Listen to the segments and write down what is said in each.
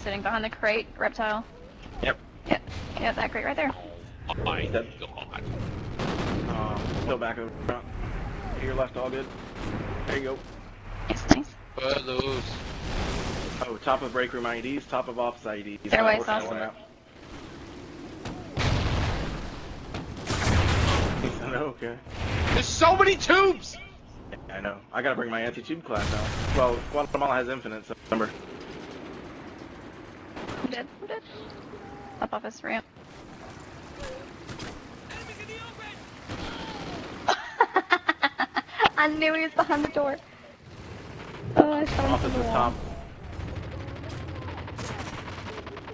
Sitting behind the crate, reptile. Yep. Yep, that crate right there. Oh my god. Still back over front. To your left, all good. There you go. Nice. Lose. Oh, top of break room IEDs, top of office IEDs. Stairway, Working sauce. on that. Okay. There's so many tubes! Yeah, I know. I gotta bring my anti-tube class out. Well, Guatemala has infinite, so remember. I'm dead. Up office ramp. I knew he was behind the door. Oh, I saw him Office through is the top. wall.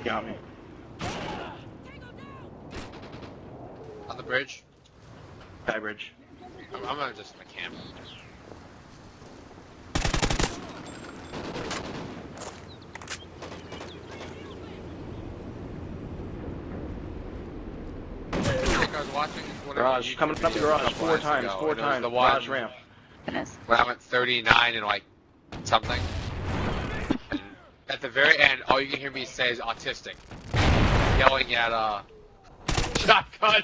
Got me. On the bridge. Sky bridge. I'm gonna just camp. I was watching Garage, coming up the garage four times, The garage one ramp. Goodness. when I went 39 and like something. And at the very end, all you can hear me say is autistic. Yelling at shotgun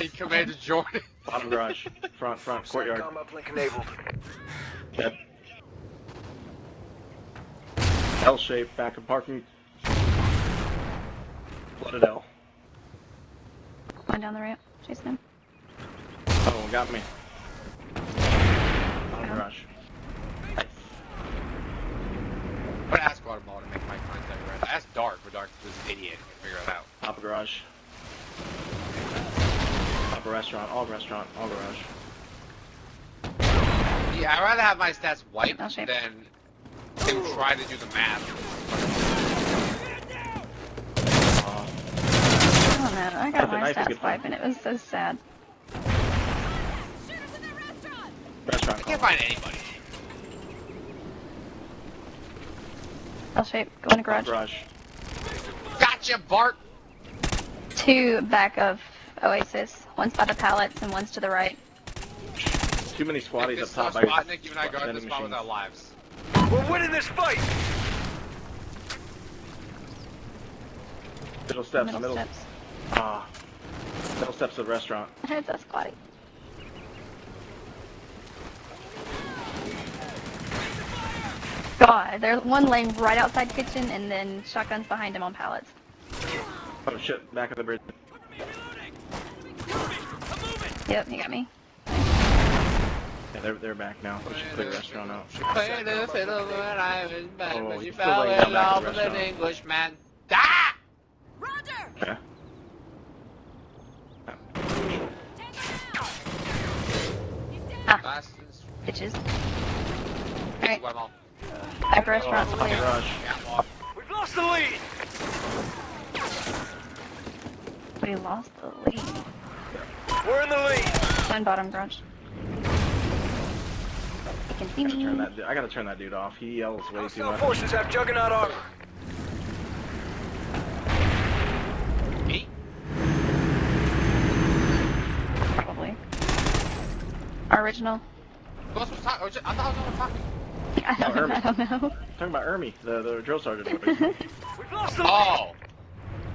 in Commander Jordan. Bottom garage, front, courtyard. Uplink enabled. Dead. L shape, back of parking. Flooded L. Going down the ramp, chasing him. Oh, got me. Bottom garage. Nice. I'm gonna ask Guatemala to make my contact right. I asked Dark, but Dark was an idiot. Figure it out. Top of garage. Top of restaurant, all garage. Yeah, I'd rather have my stats wiped I'll shape. than him try to do the math. I don't know. I got That's a my nice stats good wipe and it was so sad. Restaurant. I can't find anybody. L shape, go in the Top garage. Gotcha, Bart! 2 back of Oasis. One's by the pallets and one's to the right. Too many squatties This up top. Spotnik, you and I guard vending this spot with machines. our lives. We're winning this fight! Middle steps, Middle middle. steps. Middle steps of the restaurant. It's a squatty. God, there's one laying right outside kitchen and then shotguns behind him on pallets. Oh shit, back of the bridge. Yep, he got me. Yeah, they're back now. We should clear the restaurant out. Played the fiddle when I was back, Oh, but she he's still fell laying down in back love of with the an restaurant. Englishman. Ah! Yeah. Ah, Bastards. bitches. Alright, Guatemala. back restaurant's Top of clear. garage. We've lost the lead! We lost the lead. We're in the lead! One bottom garage. You can see me. I gotta turn that dude off. He yells way too Hostile much. forces have juggernaut armor. Me? Probably. Our original. Who else was talking? I thought I was on talking. I don't know. I don't know. Talking about Ermi, the drill sergeant. We've lost the lead! Oh!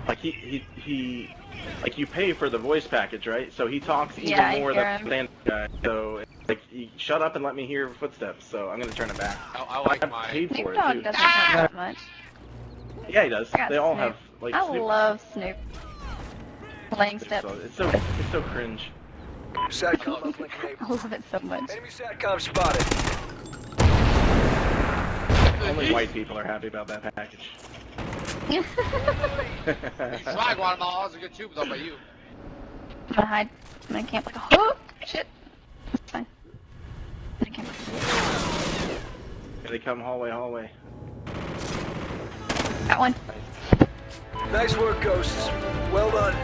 Like he like you pay for the voice package, right? So he talks even Yeah, I more hear than him. the standard guy. So it's like, shut up and let me hear footsteps. So I'm gonna turn it back. I like I my... paid Snoop for it Dogg too. doesn't talk that much. Yeah, he does. I got They all Snoop. have like I Snoop. love Snoop. Laying steps. It's so cringe. SATCOM uplink I enabled. love it so much. Enemy SATCOM spotted. Only white people are happy about that package. Try Guatemala, that was a good tube though by you. I'm gonna hide. I'm gonna camp like a oh shit. It's fine. I'm gonna camp. Here they come hallway. Got one. Nice work, Ghosts. Well done.